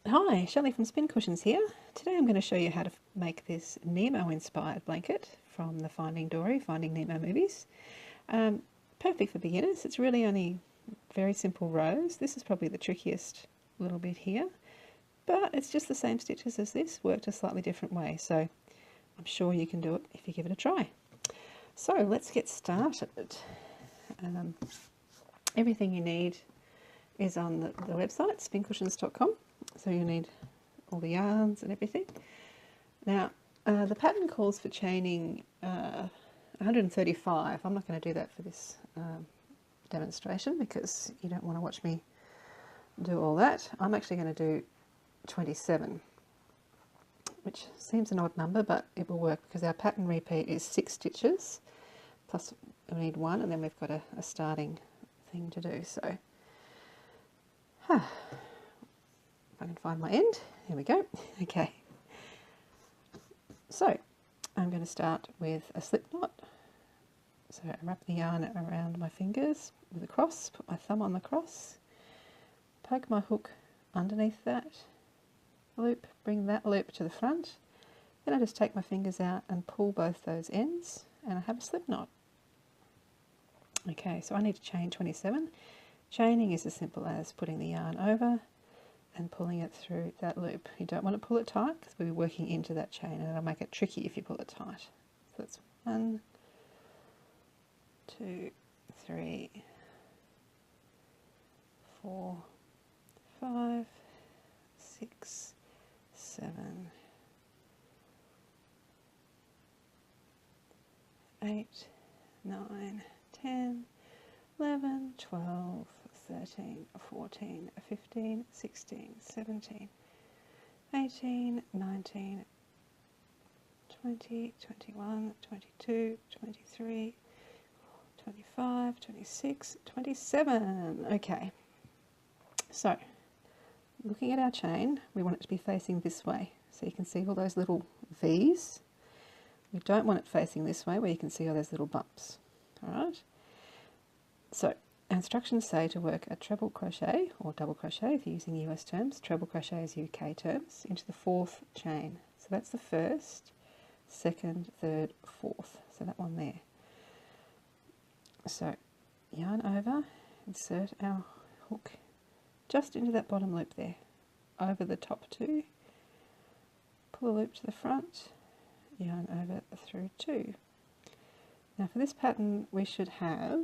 Hi, Shelley from Spin Cushions here. Today I'm going to show you how to make this Nemo inspired blanket from the Finding Dory, Finding Nemo movies. Perfect for beginners. It's really only very simple rows. This is probably the trickiest little bit here, but it's just the same stitches as this, worked a slightly different way, so I'm sure you can do it if you give it a try. So let's get started. Everything you need is on the website, spincushions.com. So you need all the yarns and everything. Now, the pattern calls for chaining 135. I'm not going to do that for this demonstration because you don't want to watch me do all that. I'm actually going to do 27, which seems an odd number, but it will work because our pattern repeat is 6 stitches, plus we need 1, and then we've got a starting thing to do. So, if I can find my end, here we go. Okay, so I'm going to start with a slip knot. So I wrap the yarn around my fingers with a cross, put my thumb on the cross, poke my hook underneath that loop, bring that loop to the front, then I just take my fingers out and pull both those ends and I have a slip knot. Okay, so I need to chain 27. Chaining is as simple as putting the yarn over and pulling it through that loop. You don't want to pull it tight because we'll be working into that chain and it'll make it tricky if you pull it tight. So that's 1, 2, 3, 4, 5, 6, 7, 8, 9, 10, 11, 12, 13, 14, 15, 16, 17, 18, 19, 20, 21, 22, 23, 25, 26, 27. Okay, so looking at our chain, we want it to be facing this way. So you can see all those little V's. We don't want it facing this way where you can see all those little bumps. All right. So instructions say to work a treble crochet or double crochet if you're using US terms. Treble crochet is UK terms, into the 4th chain. So that's the 1st, 2nd, 3rd, 4th. So that one there. So yarn over, insert our hook just into that bottom loop there, over the top 2, pull a loop to the front, yarn over through 2. Now for this pattern we should have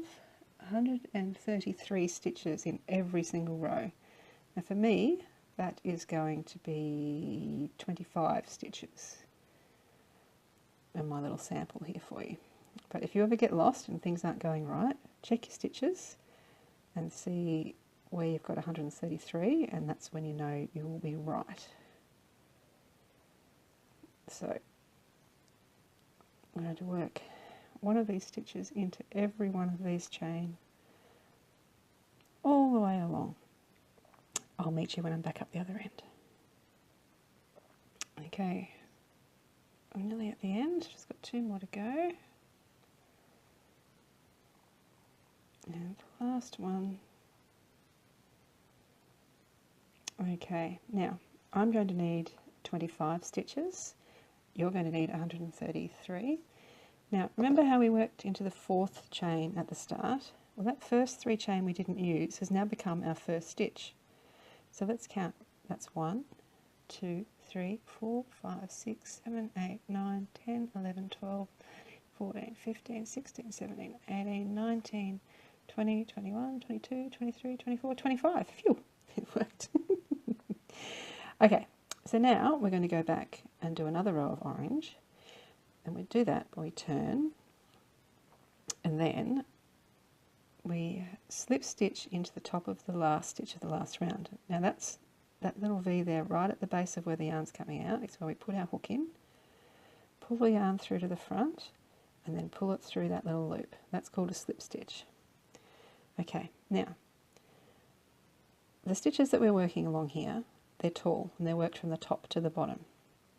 133 stitches in every single row. Now for me that is going to be 25 stitches in my little sample here for you. But if you ever get lost and things aren't going right, check your stitches and see where you've got 133, and that's when you know you will be right. So I'm going to work one of these stitches into every one of these chain all the way along. I'll meet you when I'm back up the other end. Okay, I'm nearly at the end, just got 2 more to go. And the last one. Okay, now I'm going to need 25 stitches. You're going to need 133. Now remember how we worked into the 4th chain at the start? Well, that first 3 chain we didn't use has now become our first stitch. So let's count. That's 1, 2, 3, 4, 5, 6, 7, 8, 9, 10, 11, 12, 14, 15, 16, 17, 18, 19, 20, 21, 22, 23, 24, 25. Phew, it worked. Okay, so now we're going to go back and do another row of orange. And we do that, we turn, and then we slip stitch into the top of the last stitch of the last round. Now that's that little V there right at the base of where the yarn's coming out. It's where we put our hook in, pull the yarn through to the front, and then pull it through that little loop. That's called a slip stitch. Okay, now the stitches that we're working along here, they're tall and they're worked from the top to the bottom.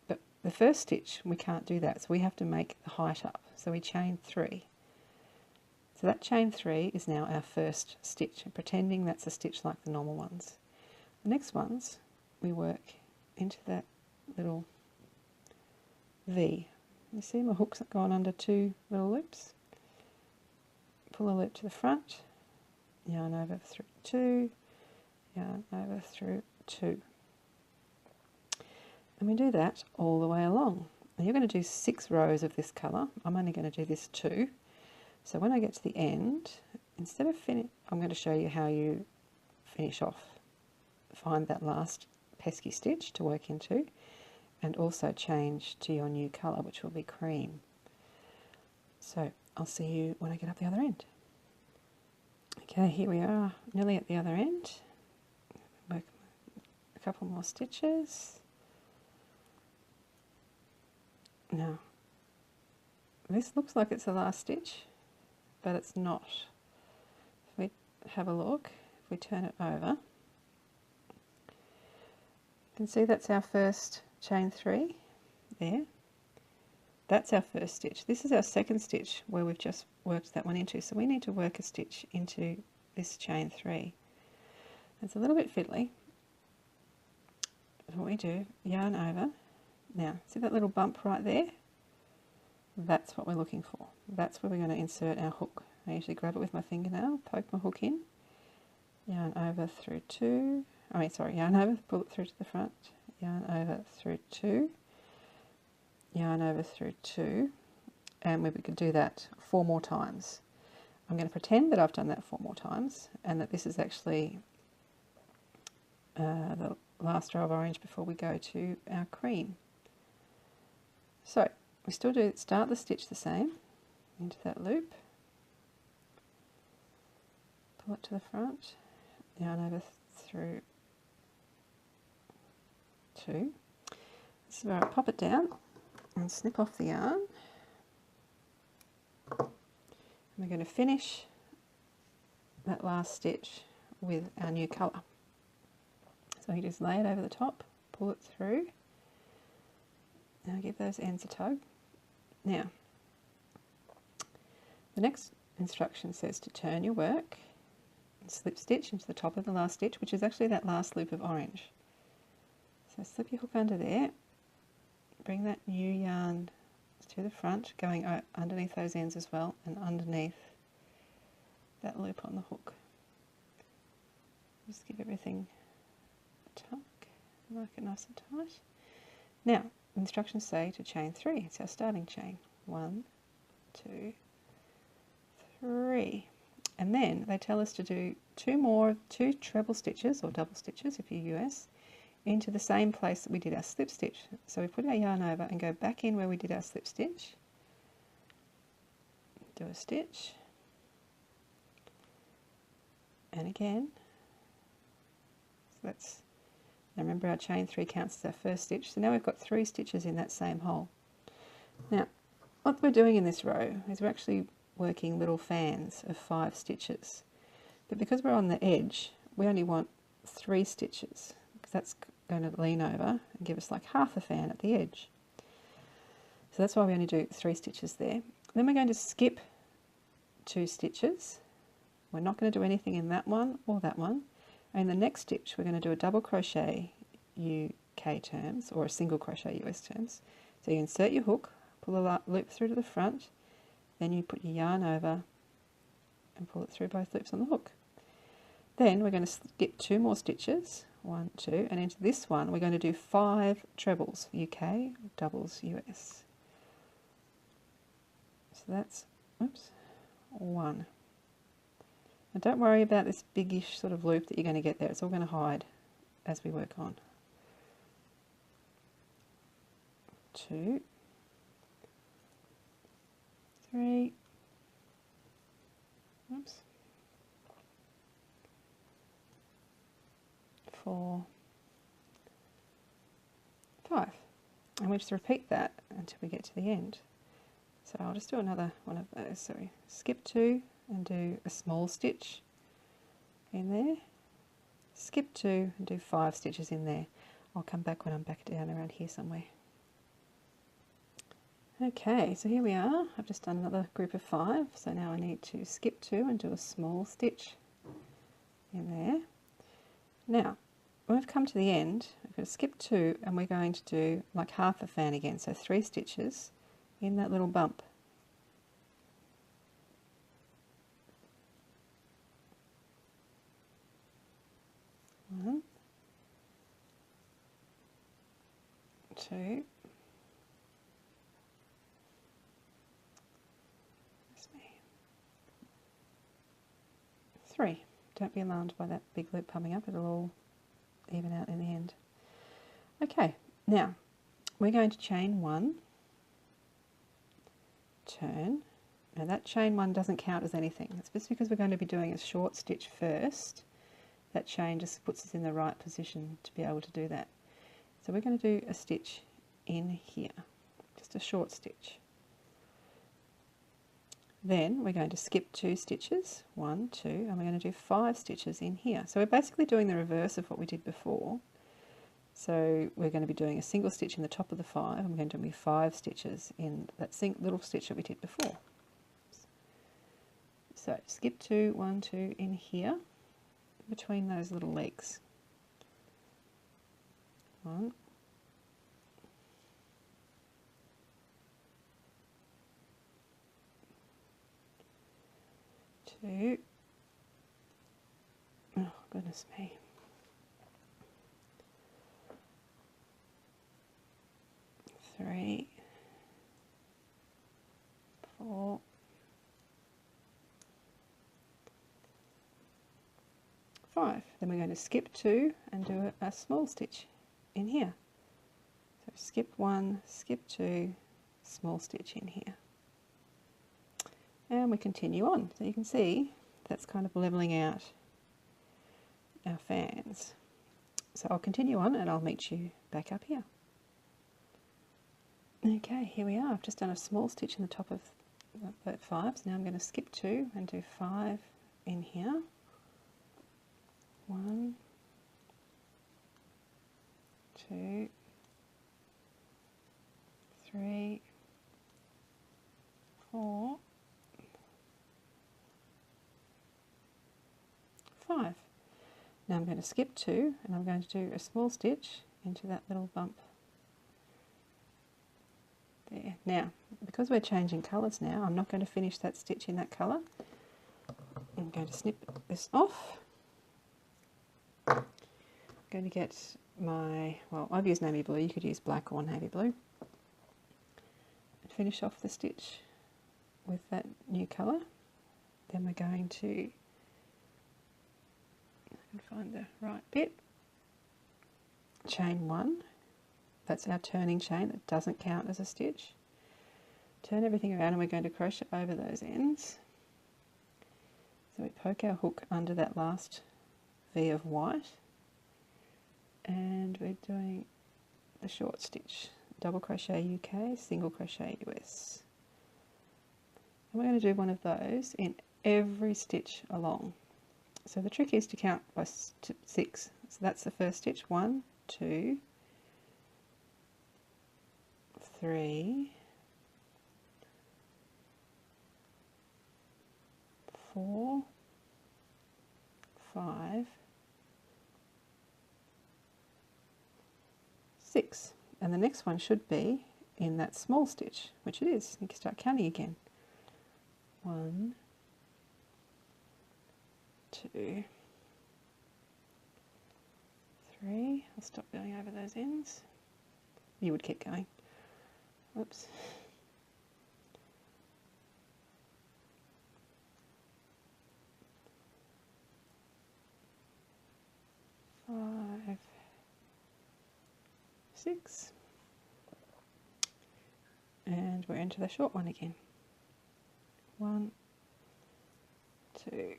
But the first stitch, we can't do that, so we have to make the height up. So we chain 3. So that chain 3 is now our first stitch, and pretending that's a stitch like the normal ones. The next ones, we work into that little V. You see my hook's gone under 2 little loops. Pull a loop to the front, yarn over through 2, yarn over through 2. And we do that all the way along. And you're going to do 6 rows of this colour. I'm only going to do this 2. So when I get to the end, instead of I'm going to show you how you finish off. Find that last pesky stitch to work into, and also change to your new colour, which will be cream. So I'll see you when I get up the other end. Okay, here we are, nearly at the other end. Work a couple more stitches. Now, this looks like it's the last stitch, but it's not. If we have a look, if we turn it over, you can see that's our first chain 3 there. That's our first stitch. This is our second stitch where we've just worked that one into. So we need to work a stitch into this chain 3. It's a little bit fiddly. What we do, yarn over. Now, see that little bump right there? That's what we're looking for. That's where we're going to insert our hook. I usually grab it with my fingernail, poke my hook in, yarn over through 2. Yarn over, pull it through to the front, yarn over through 2, yarn over through 2, and we could do that 4 more times. I'm going to pretend that I've done that 4 more times, and that this is actually the last row of orange before we go to our cream. So we still start the stitch the same, into that loop, pull it to the front, yarn over through 2. This is where I pop it down and snip off the yarn. And we're going to finish that last stitch with our new colour. So you just lay it over the top, pull it through. Now give those ends a tug. Now, the next instruction says to turn your work and slip stitch into the top of the last stitch, which is actually that last loop of orange. So slip your hook under there, bring that new yarn to the front, going underneath those ends as well, and underneath that loop on the hook. Just give everything a tug, mark it nice and tight. Now, instructions say to chain 3. It's our starting chain. 1, 2, 3. And then they tell us to do 2 treble stitches, or double stitches if you're US, into the same place that we did our slip stitch. So we put our yarn over and go back in where we did our slip stitch, do a stitch, and again. So that's, now remember our chain 3 counts as our first stitch, so now we've got 3 stitches in that same hole. Now what we're doing in this row is we're actually working little fans of 5 stitches, but because we're on the edge we only want 3 stitches, because that's going to lean over and give us like half a fan at the edge. So that's why we only do 3 stitches there. Then we're going to skip 2 stitches. We're not going to do anything in that one or that one. And in the next stitch we're going to do a double crochet UK terms, or a single crochet US terms. So you insert your hook, pull a loop through to the front, then you put your yarn over and pull it through both loops on the hook. Then we're going to skip 2 more stitches, 1, 2, and into this one we're going to do 5 trebles, UK, doubles US. So that's, oops, 1. Now don't worry about this biggish sort of loop that you're going to get there, it's all going to hide as we work on. 2, 3, oops, 4, 5, and we just repeat that until we get to the end. So I'll just do another one of those. Sorry, skip 2 and do a small stitch in there, skip 2 and do 5 stitches in there. I'll come back when I'm back down around here somewhere. Okay, so here we are. I've just done another group of 5, so now I need to skip 2 and do a small stitch in there. Now, when we've come to the end, we're going to skip 2 and we're going to do like half a fan again, so 3 stitches in that little bump. 1, 2, 3. Don't be alarmed by that big loop coming up, it'll all even out in the end. Okay, now we're going to chain 1, turn. Now that chain 1 doesn't count as anything. It's just because we're going to be doing a short stitch first. That chain just puts us in the right position to be able to do that. So we're going to do a stitch in here, just a short stitch. Then we're going to skip 2 stitches, 1, 2, and we're going to do 5 stitches in here. So we're basically doing the reverse of what we did before. So we're going to be doing a single stitch in the top of the 5, and we're going to do 5 stitches in that little stitch that we did before. So skip 2, 1, 2 in here, between those little legs. 1, 2, oh goodness me, 3, 4, 5. Then we're going to skip 2 and do a small stitch in here. So skip 1, skip 2, small stitch in here. And we continue on. So you can see that's kind of leveling out our fans. So I'll continue on and I'll meet you back up here. Okay, here we are. I've just done a small stitch in the top of the 5s. Now I'm going to skip 2 and do 5 in here. 1, 2, 3, 4, 5. Now I'm going to skip 2 and I'm going to do a small stitch into that little bump there. Now, because we're changing colours now, I'm not going to finish that stitch in that colour. I'm going to snip this off. I'm going to get my, well, I've used navy blue, you could use black or navy blue. And finish off the stitch with that new colour. Then we're going to, I can find the right bit, chain 1. That's our turning chain, that doesn't count as a stitch. Turn everything around and we're going to crochet over those ends. So we poke our hook under that last V of white and we're doing the short stitch, double crochet UK, single crochet US. And we're going to do one of those in every stitch along. So the trick is to count by 6. So that's the first stitch, 1, 2, 3, 4, 5, 6. And the next one should be in that small stitch, which it is. You can start counting again. 1, 2, 3. I'll stop going over those ends. You would keep going. Oops. 5, 6, and we're into the short one again. 1, 2,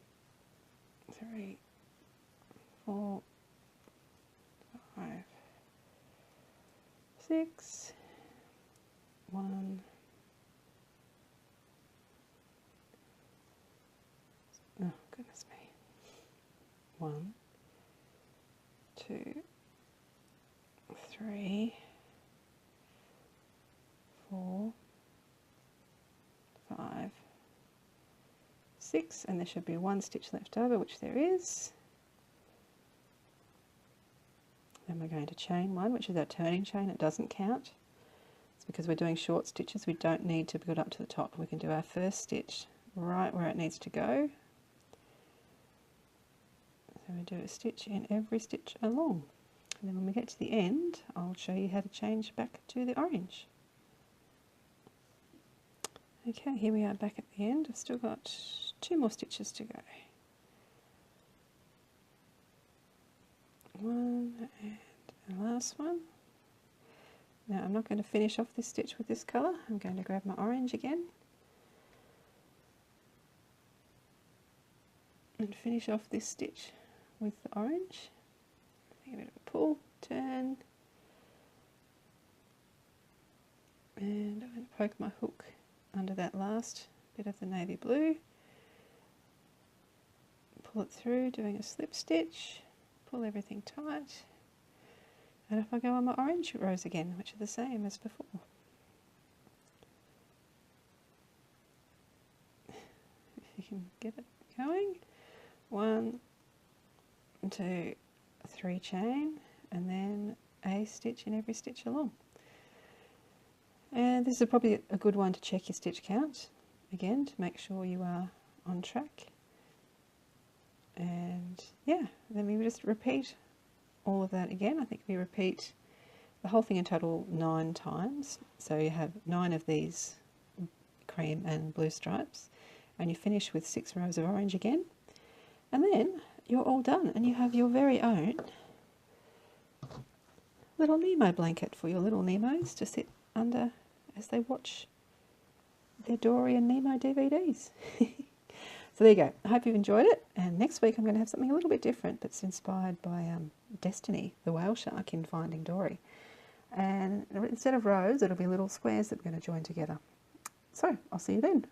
3, 4, 5, 6, 1, oh goodness me, 1, 2, 3, 4, 5, 6, and there should be one stitch left over, which there is. and we're going to chain 1, which is our turning chain. It doesn't count. It's because we're doing short stitches. We don't need to build up to the top. We can do our first stitch right where it needs to go. So we do a stitch in every stitch along. And then when we get to the end, I'll show you how to change back to the orange. Okay, here we are back at the end. I've still got 2 more stitches to go. 1 and the last one. Now I'm not going to finish off this stitch with this colour. I'm going to grab my orange again and finish off this stitch with the orange. Give it a pull, turn, and I'm going to poke my hook under that last bit of the navy blue, pull it through doing a slip stitch, pull everything tight, and off I go on my orange rows again, which are the same as before. If you can get it going. 1, 2, 3 chain, and then a stitch in every stitch along. And this is probably a good one to check your stitch count again to make sure you are on track. And yeah, then we just repeat all of that again. I think we repeat the whole thing in total 9 times. So you have 9 of these cream and blue stripes, and you finish with 6 rows of orange again, and then you're all done and you have your very own little Nemo blanket for your little Nemos to sit under as they watch their Dory and Nemo DVDs. So there you go. I hope you've enjoyed it, and next week I'm going to have something a little bit different that's inspired by Destiny, the whale shark in Finding Dory. And instead of rows, it'll be little squares that we're going to join together. So I'll see you then.